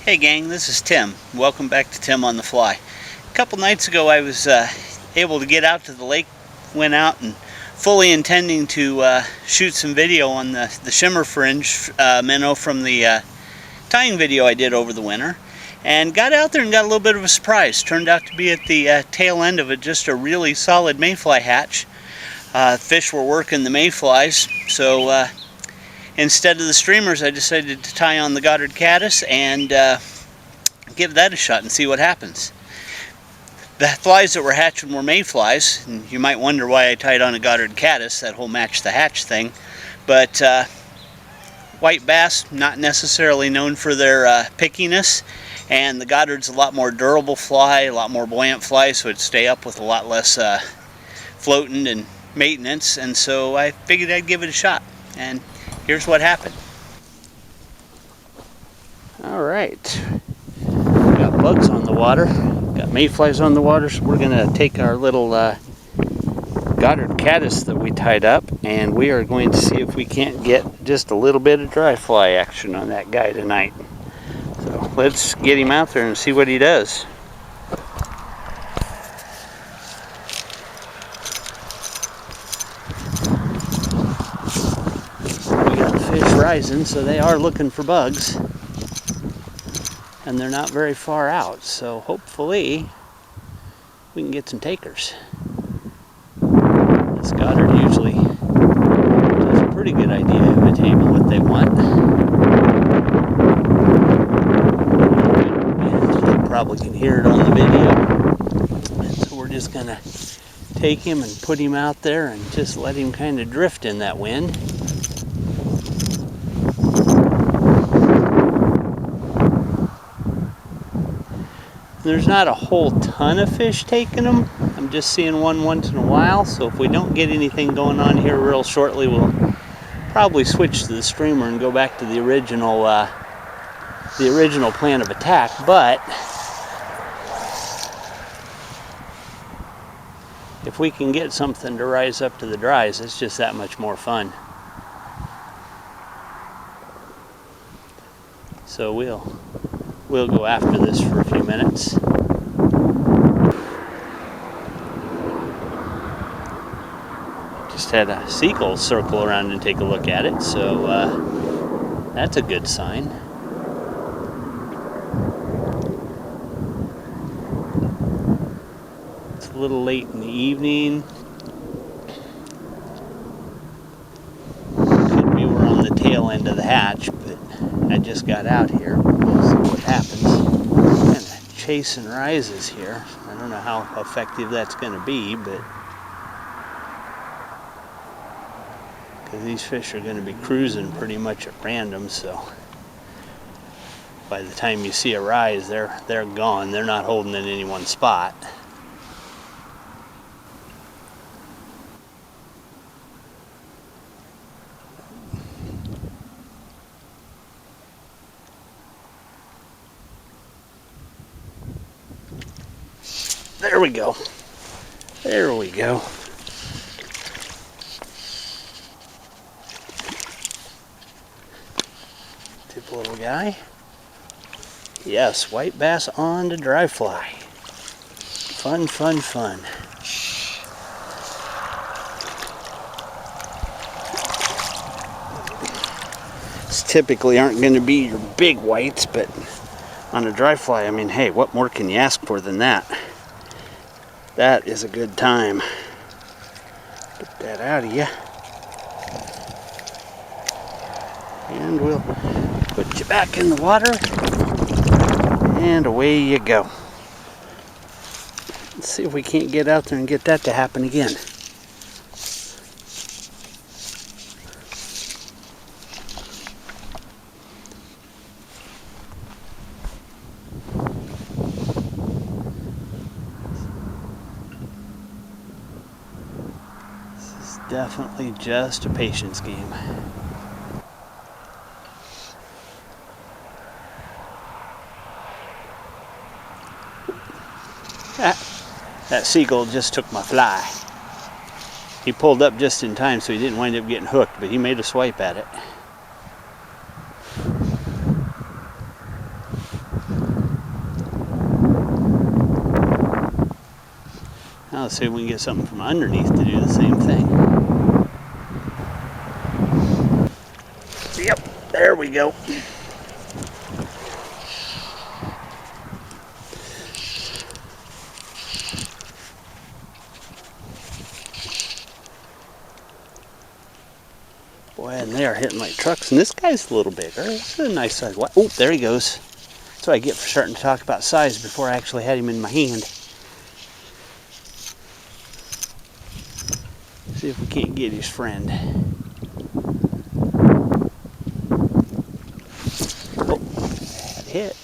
Hey gang, this is Tim. Welcome back to Tim on the Fly. A couple nights ago I was able to get out to the lake, went out and fully intending to shoot some video on the shimmer fringe minnow from the tying video I did over the winter, and got out there and got a little bit of a surprise. Turned out to be at the tail end of it, just a really solid mayfly hatch. Fish were working the mayflies, so instead of the streamers, I decided to tie on the Goddard caddis and give that a shot and see what happens. The flies that were hatching were mayflies, and you might wonder why I tied on a Goddard caddis, that whole match the hatch thing. But white bass, not necessarily known for their pickiness, and the Goddard's a lot more durable fly, a lot more buoyant fly, so it'd stay up with a lot less floating and maintenance, and so I figured I'd give it a shot. And here's what happened. Alright, we got bugs on the water, got mayflies on the water, so we're going to take our little Goddard caddis that we tied up, and we are going to see if we can't get just a little bit of dry fly action on that guy tonight. So let's get him out there and see what he does. Rising, so they are looking for bugs, and they're not very far out, so hopefully we can get some takers. This Goddard usually does a pretty good idea of imitating what they want, and you probably can hear it on the video, and so we're just gonna take him and put him out there and just let him kind of drift in that wind. There's not a whole ton of fish taking them. I'm just seeing one once in a while, so if we don't get anything going on here real shortly, we'll probably switch to the streamer and go back to the original plan of attack. But if we can get something to rise up to the dries, it's just that much more fun. So we'll go after this for a few minutes. Just had a seagull circle around and take a look at it, so that's a good sign. It's a little late in the evening. Could be we're on the tail end of the hatch, but I just got out here. We'll see what happens. Kind of chasing rises here. I don't know how effective that's going to be, but because these fish are going to be cruising pretty much at random, so by the time you see a rise, they're gone. They're not holding in any one spot. There we go. There we go. Tip little guy. Yes, white bass on to dry fly. Fun, fun, fun. These typically aren't going to be your big whites, but on a dry fly, I mean, hey, what more can you ask for than that? That is a good time. Get that out of you. And we'll put you back in the water. And away you go. Let's see if we can't get out there and get that to happen again. Definitely just a patience game. That seagull just took my fly. He pulled up just in time, so he didn't wind up getting hooked, but he made a swipe at it. Now let's see if we can get something from underneath to do the same thing. Yep, there we go. Boy, and they are hitting like trucks, and this guy's a little bigger. This is a nice size. Oh, there he goes. That's what I get for starting to talk about size before I actually had him in my hand. See if we can't get his friend. Oh, that hit.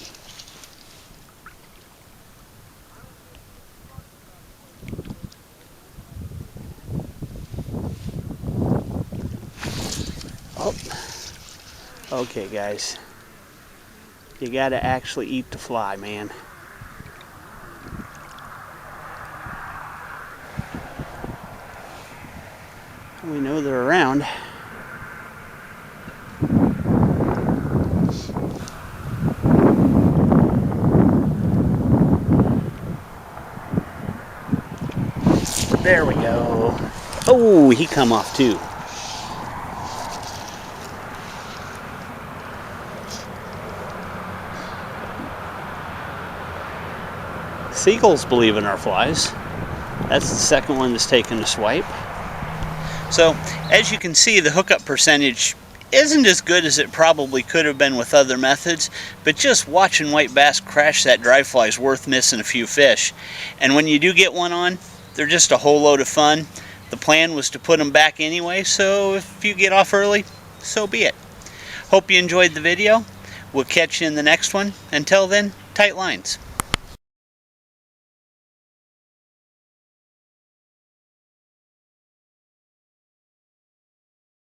Oh, okay, guys. You gotta actually eat the fly, man. We know they're around. There we go. Oh, he come off too. Seagulls believe in our flies. That's the second one that's taken a swipe. So, as you can see, the hookup percentage isn't as good as it probably could have been with other methods, but just watching white bass crash that dry fly is worth missing a few fish. And when you do get one on, they're just a whole load of fun. The plan was to put them back anyway, so if you get off early, so be it. Hope you enjoyed the video. We'll catch you in the next one. Until then, tight lines.